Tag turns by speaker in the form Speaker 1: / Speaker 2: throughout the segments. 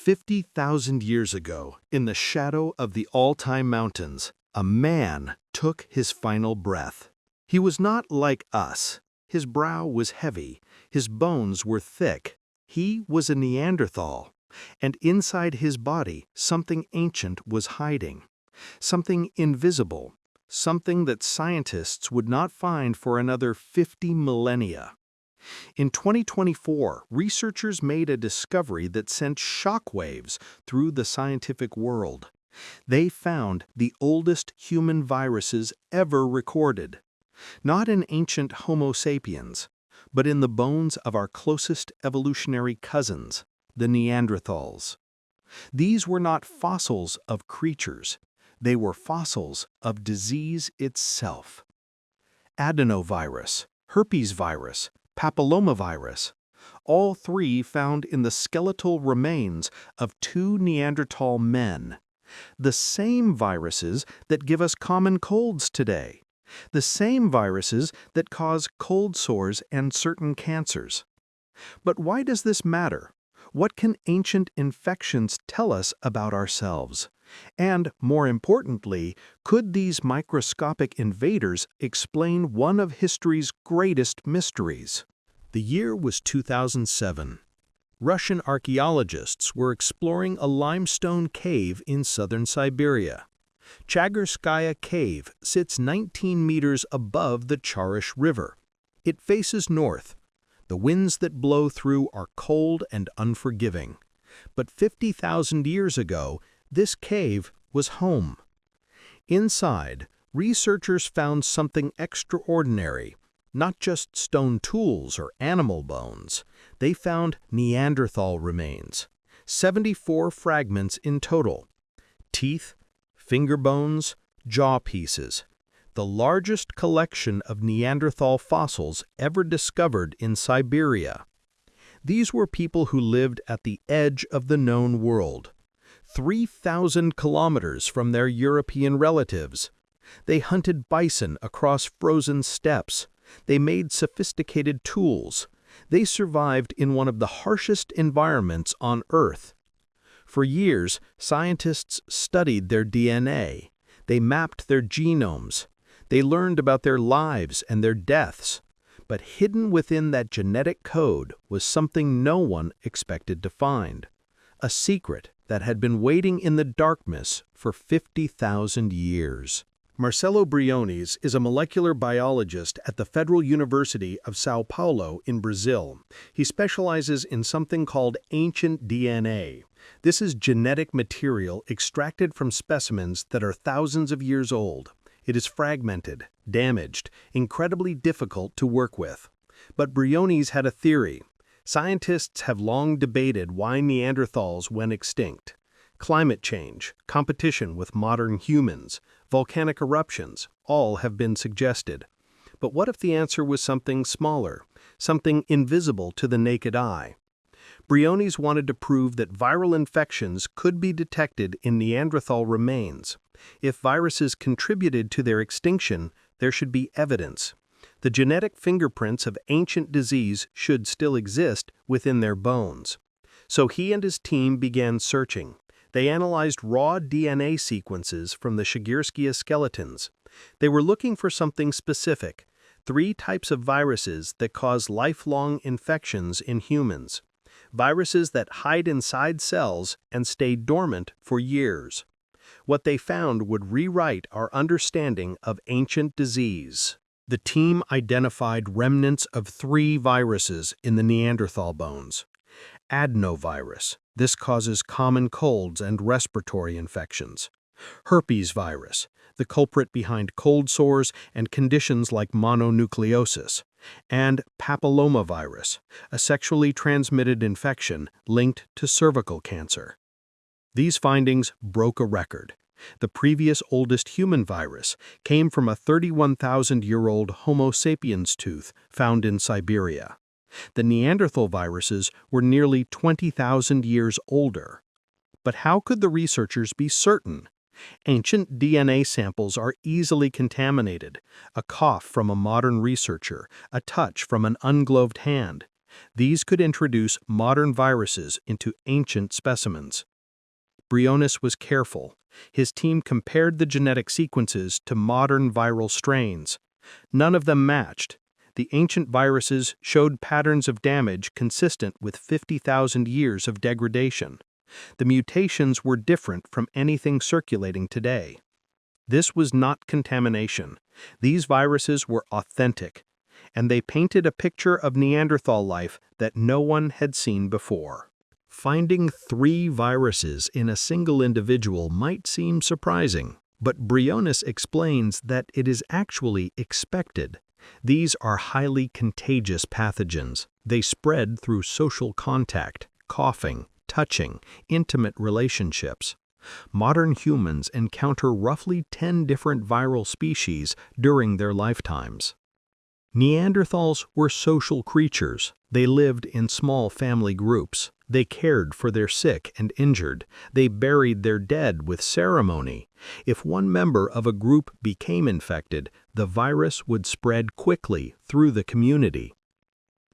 Speaker 1: 50,000 years ago, in the shadow of the Altai Mountains, a man took his final breath. He was not like us. His brow was heavy, his bones were thick. He was a Neanderthal, and inside his body something ancient was hiding. Something invisible, something that scientists would not find for another 50 millennia. In 2024, researchers made a discovery that sent shockwaves through the scientific world. They found the oldest human viruses ever recorded, not in ancient Homo sapiens, but in the bones of our closest evolutionary cousins, the Neanderthals. These were not fossils of creatures, they were fossils of disease itself. Adenovirus, herpes virus, papillomavirus, all three found in the skeletal remains of two Neanderthal men. The same viruses that give us common colds today. The same viruses that cause cold sores and certain cancers. But why does this matter? What can ancient infections tell us about ourselves? And, more importantly, could these microscopic invaders explain one of history's greatest mysteries? The year was 2007. Russian archaeologists were exploring a limestone cave in southern Siberia. Chagorskaya Cave sits 19 meters above the Charish River. It faces north. The winds that blow through are cold and unforgiving. But 50,000 years ago, this cave was home. Inside, researchers found something extraordinary. Not just stone tools or animal bones. They found Neanderthal remains. 74 fragments in total. Teeth, finger bones, jaw pieces. The largest collection of Neanderthal fossils ever discovered in Siberia. These were people who lived at the edge of the known world. 3,000 kilometers from their European relatives. They hunted bison across frozen steppes. They made sophisticated tools. They survived in one of the harshest environments on Earth. For years, scientists studied their DNA. They mapped their genomes. They learned about their lives and their deaths. But hidden within that genetic code was something no one expected to find. A secret that had been waiting in the darkness for 50,000 years. Marcelo Briones is a molecular biologist at the Federal University of São Paulo in Brazil. He specializes in something called ancient DNA. This is genetic material extracted from specimens that are thousands of years old. It is fragmented, damaged, incredibly difficult to work with. But Briones had a theory. Scientists have long debated why Neanderthals went extinct. Climate change, competition with modern humans, volcanic eruptions, all have been suggested. But what if the answer was something smaller, something invisible to the naked eye? Briones wanted to prove that viral infections could be detected in Neanderthal remains. If viruses contributed to their extinction, there should be evidence. The genetic fingerprints of ancient disease should still exist within their bones. So he and his team began searching. They analyzed raw DNA sequences from the Chagorskaya skeletons. They were looking for something specific, 3 types of viruses that cause lifelong infections in humans. Viruses that hide inside cells and stay dormant for years. What they found would rewrite our understanding of ancient disease. The team identified remnants of 3 viruses in the Neanderthal bones. Adenovirus. This causes common colds and respiratory infections. Herpes virus, the culprit behind cold sores and conditions like mononucleosis. And papillomavirus, a sexually transmitted infection linked to cervical cancer. These findings broke a record. The previous oldest human virus came from a 31,000-year-old Homo sapiens tooth found in Siberia. The Neanderthal viruses were nearly 20,000 years older. But how could the researchers be certain? Ancient DNA samples are easily contaminated. A cough from a modern researcher, a touch from an ungloved hand. These could introduce modern viruses into ancient specimens. Briones was careful. His team compared the genetic sequences to modern viral strains. None of them matched. The ancient viruses showed patterns of damage consistent with 50,000 years of degradation. The mutations were different from anything circulating today. This was not contamination. These viruses were authentic, and they painted a picture of Neanderthal life that no one had seen before. Finding 3 viruses in a single individual might seem surprising, but Briones explains that it is actually expected. These are highly contagious pathogens. They spread through social contact, coughing, touching, intimate relationships. Modern humans encounter roughly 10 different viral species during their lifetimes. Neanderthals were social creatures. They lived in small family groups. They cared for their sick and injured. They buried their dead with ceremony. If one member of a group became infected, the virus would spread quickly through the community.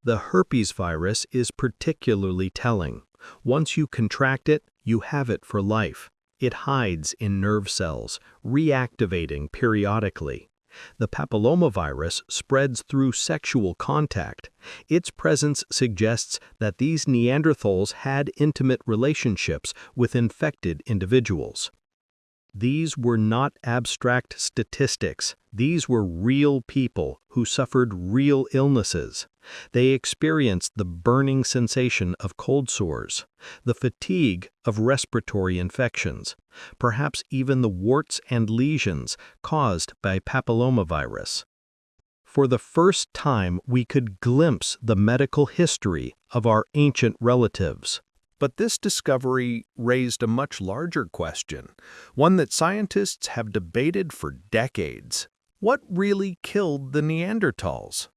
Speaker 1: The herpes virus is particularly telling. Once you contract it, you have it for life. It hides in nerve cells, reactivating periodically. The papillomavirus spreads through sexual contact. Its presence suggests that these Neanderthals had intimate relationships with infected individuals. These were not abstract statistics. These were real people who suffered real illnesses. They experienced the burning sensation of cold sores, the fatigue of respiratory infections, perhaps even the warts and lesions caused by papillomavirus. For the first time, we could glimpse the medical history of our ancient relatives. But this discovery raised a much larger question, one that scientists have debated for decades. What really killed the Neanderthals?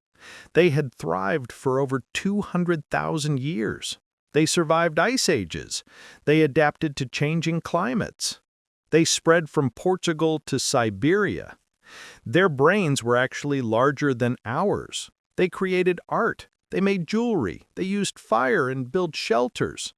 Speaker 1: They had thrived for over 200,000 years. They survived ice ages. They adapted to changing climates. They spread from Portugal to Siberia. Their brains were actually larger than ours. They created art. They made jewelry. They used fire and built shelters.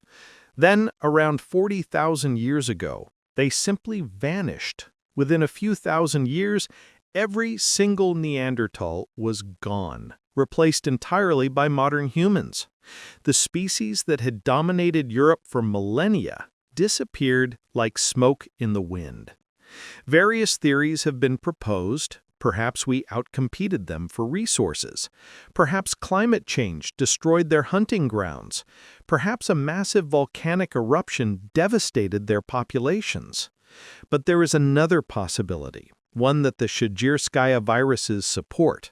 Speaker 1: Then, around 40,000 years ago, they simply vanished. Within a few thousand years, every single Neanderthal was gone, replaced entirely by modern humans. The species that had dominated Europe for millennia disappeared like smoke in the wind. Various theories have been proposed. Perhaps we outcompeted them for resources. Perhaps climate change destroyed their hunting grounds. Perhaps a massive volcanic eruption devastated their populations. But there is another possibility, one that the Shigirskaya viruses support.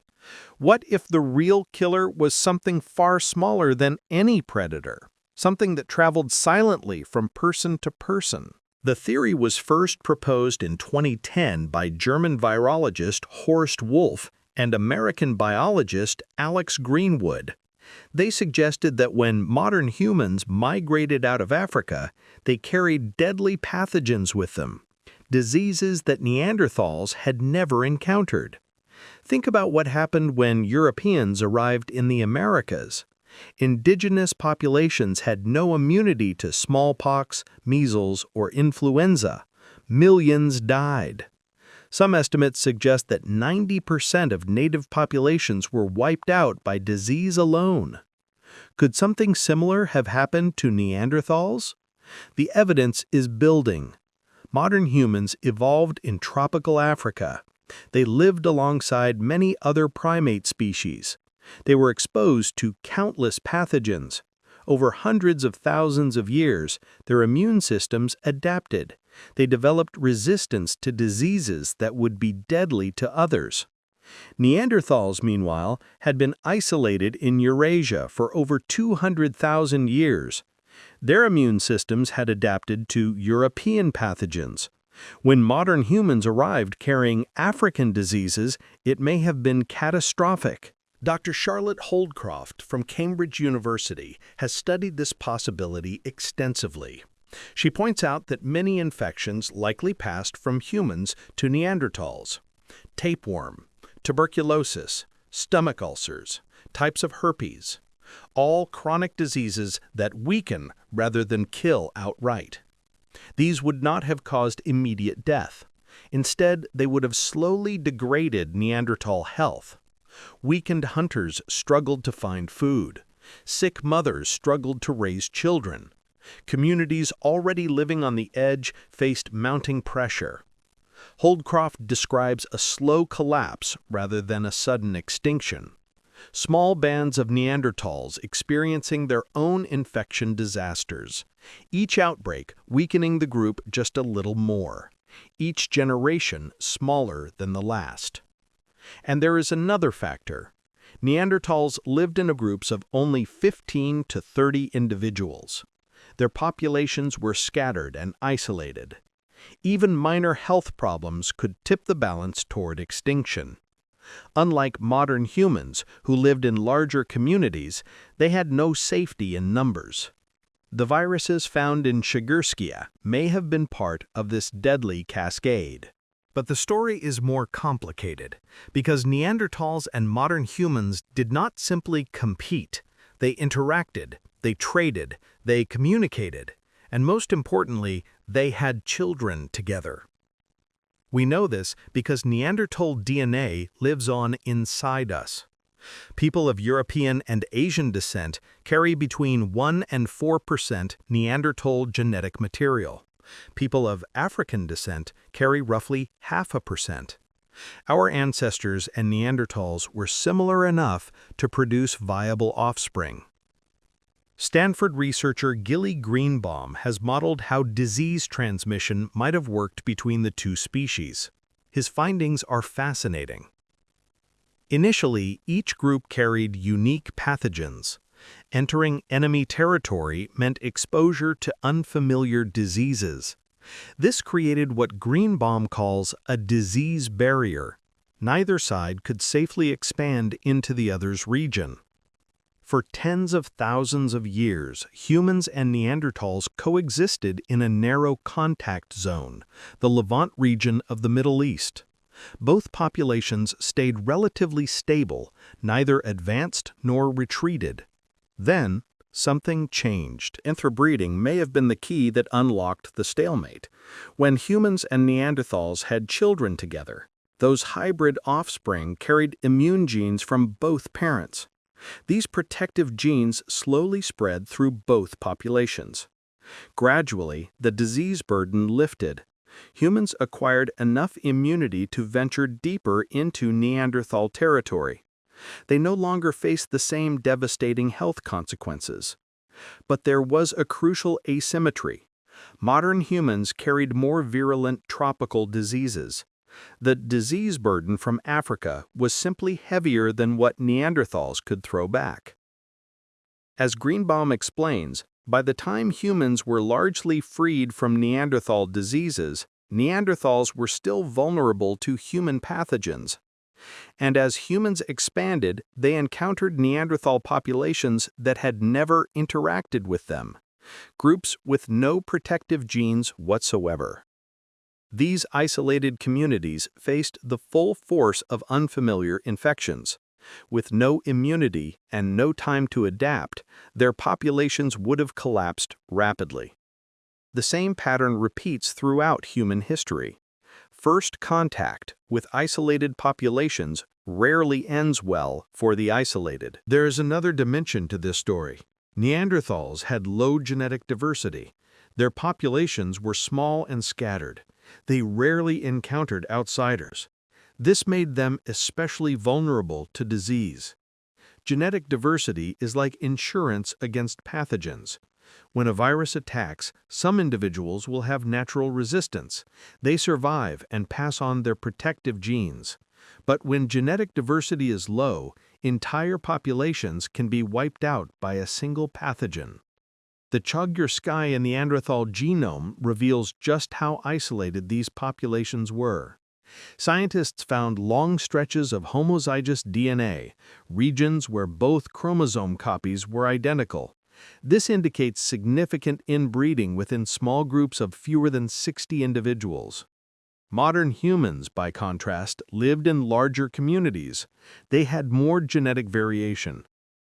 Speaker 1: What if the real killer was something far smaller than any predator? Something that traveled silently from person to person? The theory was first proposed in 2010 by German virologist Horst Wolf and American biologist Alex Greenwood. They suggested that when modern humans migrated out of Africa, they carried deadly pathogens with them, diseases that Neanderthals had never encountered. Think about what happened when Europeans arrived in the Americas. Indigenous populations had no immunity to smallpox, measles, or influenza. Millions died. Some estimates suggest that 90% of native populations were wiped out by disease alone. Could something similar have happened to Neanderthals? The evidence is building. Modern humans evolved in tropical Africa. They lived alongside many other primate species. They were exposed to countless pathogens. Over hundreds of thousands of years, their immune systems adapted. They developed resistance to diseases that would be deadly to others. Neanderthals, meanwhile, had been isolated in Eurasia for over 200,000 years. Their immune systems had adapted to European pathogens. When modern humans arrived carrying African diseases, it may have been catastrophic. Dr. Charlotte Holdcroft from Cambridge University has studied this possibility extensively. She points out that many infections likely passed from humans to Neanderthals. Tapeworm, tuberculosis, stomach ulcers, types of herpes. all chronic diseases that weaken rather than kill outright. These would not have caused immediate death. Instead, they would have slowly degraded Neanderthal health. Weakened hunters struggled to find food. Sick mothers struggled to raise children. Communities already living on the edge faced mounting pressure. Holdcroft describes a slow collapse rather than a sudden extinction. Small bands of Neanderthals experiencing their own infection disasters, each outbreak weakening the group just a little more, each generation smaller than the last. And there is another factor. Neanderthals lived in groups of only 15 to 30 individuals. Their populations were scattered and isolated. Even minor health problems could tip the balance toward extinction. Unlike modern humans who lived in larger communities, they had no safety in numbers. The viruses found in Shigurskia may have been part of this deadly cascade. But the story is more complicated, because Neanderthals and modern humans did not simply compete. They interacted, they traded, they communicated, and most importantly, they had children together. We know this because Neanderthal DNA lives on inside us. People of European and Asian descent carry between 1 and 4% Neanderthal genetic material. People of African descent carry roughly 0.5%. Our ancestors and Neanderthals were similar enough to produce viable offspring. Stanford researcher Gilly Greenbaum has modeled how disease transmission might have worked between the two species. His findings are fascinating. Initially, each group carried unique pathogens. Entering enemy territory meant exposure to unfamiliar diseases. This created what Greenbaum calls a disease barrier. Neither side could safely expand into the other's region. For tens of thousands of years, humans and Neanderthals coexisted in a narrow contact zone, the Levant region of the Middle East. Both populations stayed relatively stable, neither advanced nor retreated. Then, something changed. Interbreeding may have been the key that unlocked the stalemate. When humans and Neanderthals had children together, those hybrid offspring carried immune genes from both parents. These protective genes slowly spread through both populations. Gradually, the disease burden lifted. Humans acquired enough immunity to venture deeper into Neanderthal territory. They no longer faced the same devastating health consequences. But there was a crucial asymmetry. Modern humans carried more virulent tropical diseases. The disease burden from Africa was simply heavier than what Neanderthals could throw back. As Greenbaum explains, by the time humans were largely freed from Neanderthal diseases, Neanderthals were still vulnerable to human pathogens. And as humans expanded, they encountered Neanderthal populations that had never interacted with them, groups with no protective genes whatsoever. These isolated communities faced the full force of unfamiliar infections. With no immunity and no time to adapt, their populations would have collapsed rapidly. The same pattern repeats throughout human history. First contact with isolated populations rarely ends well for the isolated. There is another dimension to this story. Neanderthals had low genetic diversity. Their populations were small and scattered. They rarely encountered outsiders. This made them especially vulnerable to disease. Genetic diversity is like insurance against pathogens. When a virus attacks, some individuals will have natural resistance. They survive and pass on their protective genes. But when genetic diversity is low, entire populations can be wiped out by a single pathogen. The Chogurskaya Neanderthal genome reveals just how isolated these populations were. Scientists found long stretches of homozygous DNA, regions where both chromosome copies were identical. This indicates significant inbreeding within small groups of fewer than 60 individuals. Modern humans, by contrast, lived in larger communities. They had more genetic variation.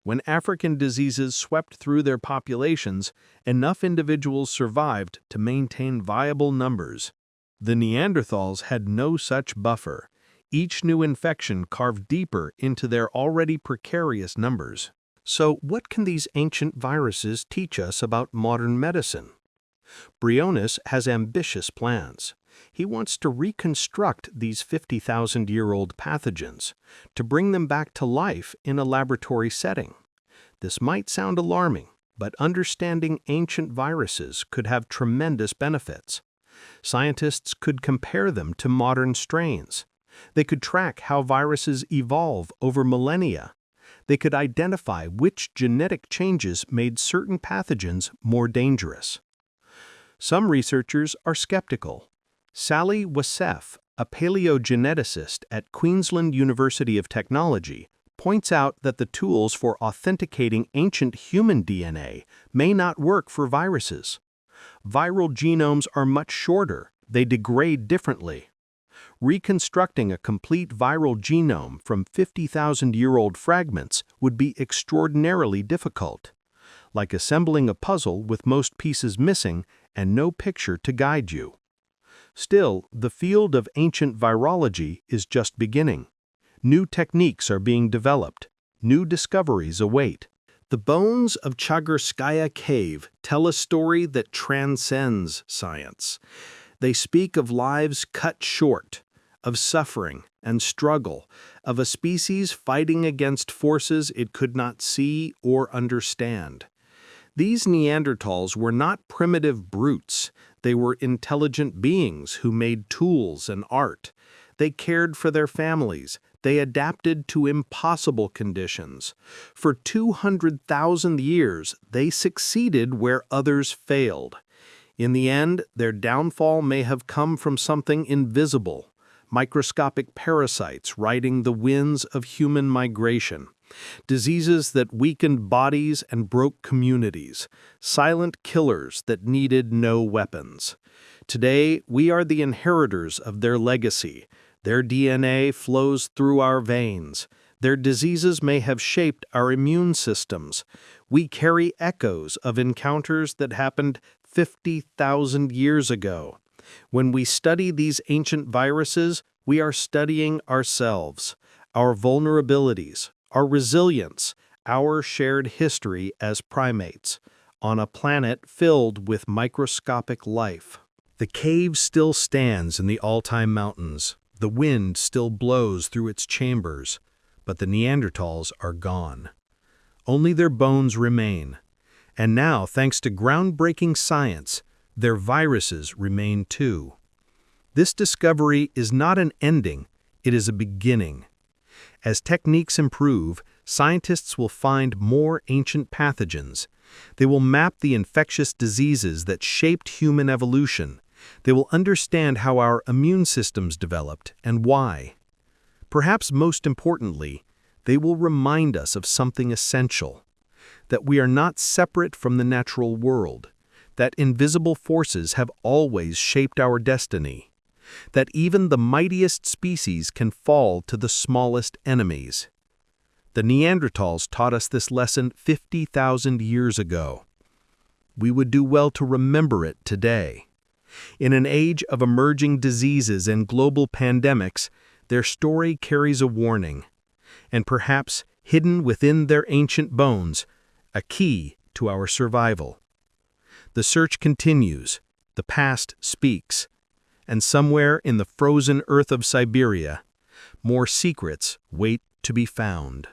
Speaker 1: When African diseases swept through their populations, enough individuals survived to maintain viable numbers. The Neanderthals had no such buffer. Each new infection carved deeper into their already precarious numbers. So, what can these ancient viruses teach us about modern medicine? Briones has ambitious plans. He wants to reconstruct these 50,000-year-old pathogens, to bring them back to life in a laboratory setting. This might sound alarming, but understanding ancient viruses could have tremendous benefits. Scientists could compare them to modern strains. They could track how viruses evolve over millennia. They could identify which genetic changes made certain pathogens more dangerous. Some researchers are skeptical. Sally Wassef, a paleogeneticist at Queensland University of Technology, points out that the tools for authenticating ancient human DNA may not work for viruses. Viral genomes are much shorter, they degrade differently. Reconstructing a complete viral genome from 50,000-year-old fragments would be extraordinarily difficult. Like assembling a puzzle with most pieces missing and no picture to guide you. Still, the field of ancient virology is just beginning. New techniques are being developed. New discoveries await. The bones of Chagorskaya Cave tell a story that transcends science. They speak of lives cut short, of suffering and struggle, of a species fighting against forces it could not see or understand. These Neanderthals were not primitive brutes. They were intelligent beings who made tools and art. They cared for their families. They adapted to impossible conditions. For 200,000 years, they succeeded where others failed. In the end, their downfall may have come from something invisible, microscopic parasites riding the winds of human migration, diseases that weakened bodies and broke communities, silent killers that needed no weapons. Today, we are the inheritors of their legacy. Their DNA flows through our veins. Their diseases may have shaped our immune systems. We carry echoes of encounters that happened 50,000 years ago. When we study these ancient viruses, we are studying ourselves, our vulnerabilities, our resilience, our shared history as primates, on a planet filled with microscopic life. The cave still stands in the Altai Mountains. The wind still blows through its chambers, but the Neanderthals are gone. Only their bones remain. And now, thanks to groundbreaking science, their viruses remain too. This discovery is not an ending, it is a beginning. As techniques improve, scientists will find more ancient pathogens. They will map the infectious diseases that shaped human evolution. They will understand how our immune systems developed and why. Perhaps most importantly, they will remind us of something essential, that we are not separate from the natural world, that invisible forces have always shaped our destiny, that even the mightiest species can fall to the smallest enemies. The Neanderthals taught us this lesson 50,000 years ago. We would do well to remember it today. In an age of emerging diseases and global pandemics, their story carries a warning, and perhaps hidden within their ancient bones, a key to our survival. The search continues, the past speaks, and somewhere in the frozen earth of Siberia, more secrets wait to be found.